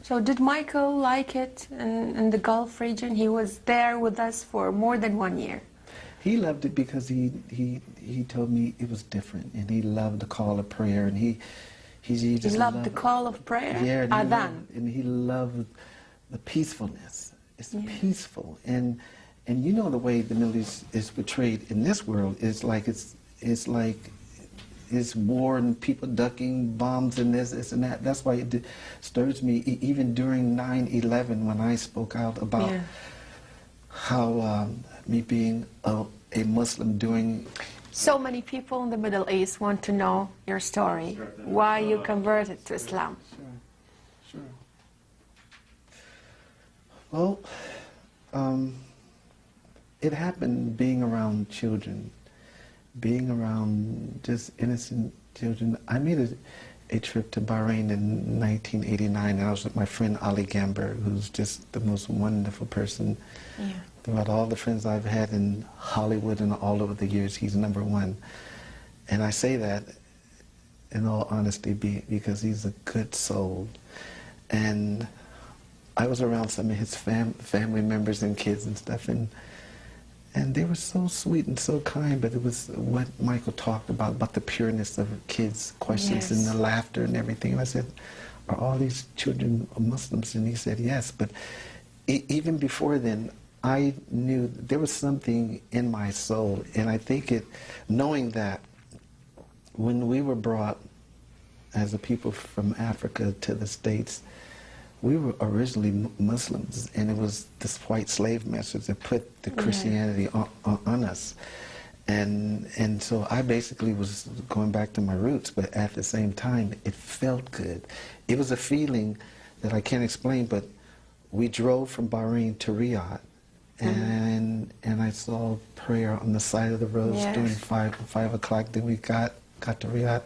So did Michael like it in the Gulf region? He was there with us for more than 1 year. He loved it because he told me it was different, and he loved the call of prayer, and he just loved the call of prayer. Yeah, and he loved the peacefulness. It's peaceful, and you know the way the Middle East is portrayed in this world is like it's war and people ducking bombs and this and that. That's why it disturbs me. Even during 9/11, when I spoke out about how me being a Muslim doing. So many people in the Middle East want to know your story, why you converted to Islam. Sure. Well, it happened being around children, being around just innocent children. I made a trip to Bahrain in 1989, and I was with my friend Ali Gamber, who's just the most wonderful person. Yeah. Throughout all the friends I've had in Hollywood and all over the years, he's #1. And I say that in all honesty because he's a good soul. And I was around some of his family members and kids and stuff, and they were so sweet and so kind, but it was what Michael talked about the pureness of kids' questions and the laughter and everything. And I said, are all these children Muslims? And he said, yes. But even before then, I knew there was something in my soul, and I think knowing that when we were brought as a people from Africa to the States, we were originally Muslims, and it was this white slave masters that put the Christianity on us. And so I basically was going back to my roots, but at the same time, it felt good. It was a feeling that I can't explain, but we drove from Bahrain to Riyadh, and I saw prayer on the side of the road during 5 o'clock. Then we got to Riyadh.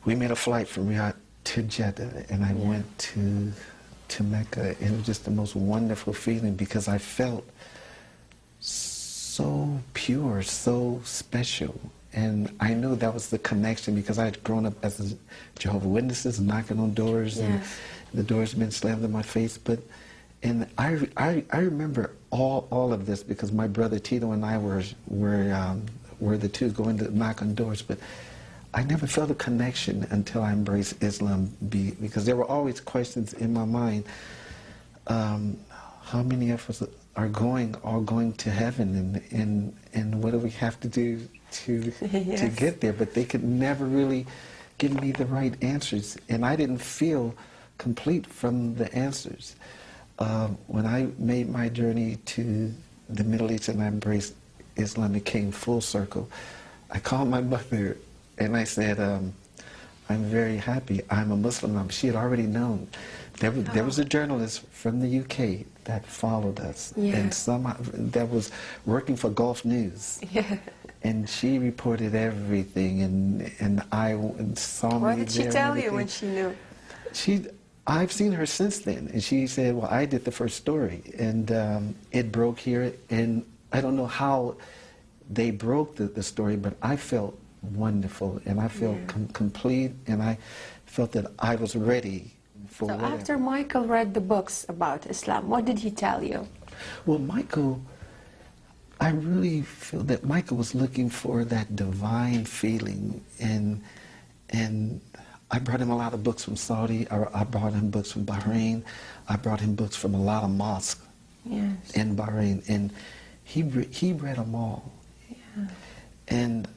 We made a flight from Riyadh to Jeddah, and I went to Mecca, and it was just the most wonderful feeling because I felt so pure, so special. And I knew that was the connection because I had grown up as a Jehovah's Witnesses, knocking on doors, and the doors had been slammed in my face. And I remember all of this because my brother Tito and I were the two going to knock on doors. But I never felt a connection until I embraced Islam because there were always questions in my mind. How many of us are going to heaven, and what do we have to do to get there? But they could never really give me the right answers, and I didn't feel complete from the answers. When I made my journey to the Middle East and I embraced Islam, it came full circle. I called my mother and I said, I'm very happy. I'm a Muslim. She had already known. There was a journalist from the UK that followed us, and that was working for Gulf News. And she reported everything, and I saw me there. What did she tell you when she knew? I've seen her since then, and she said, well, I did the first story, and it broke here, and I don't know how they broke the story, but I felt wonderful, and I felt complete, and I felt that I was ready for whatever. After Michael read the books about Islam, what did he tell you? Well, Michael, I really feel that Michael was looking for that divine feeling, and I brought him a lot of books from Saudi, I brought him books from Bahrain, I brought him books from a lot of mosques in Bahrain, and he read them all. And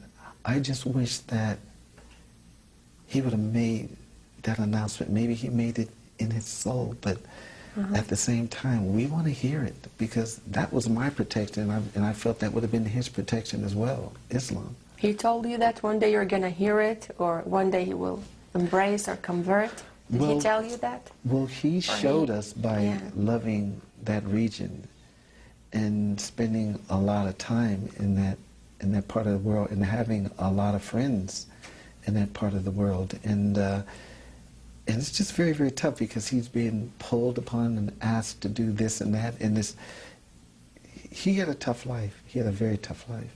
I just wish that he would have made that announcement. Maybe he made it in his soul, but at the same time, we want to hear it because that was my protection, and I felt that would have been his protection as well, Islam. He told you that one day you're going to hear it, or one day he will embrace or convert? Did he tell you that? Well, he showed us by loving that region and spending a lot of time in that part of the world and having a lot of friends in that part of the world. And it's just very, very tough because he's being pulled upon and asked to do this and that. And he had a tough life. He had a very tough life.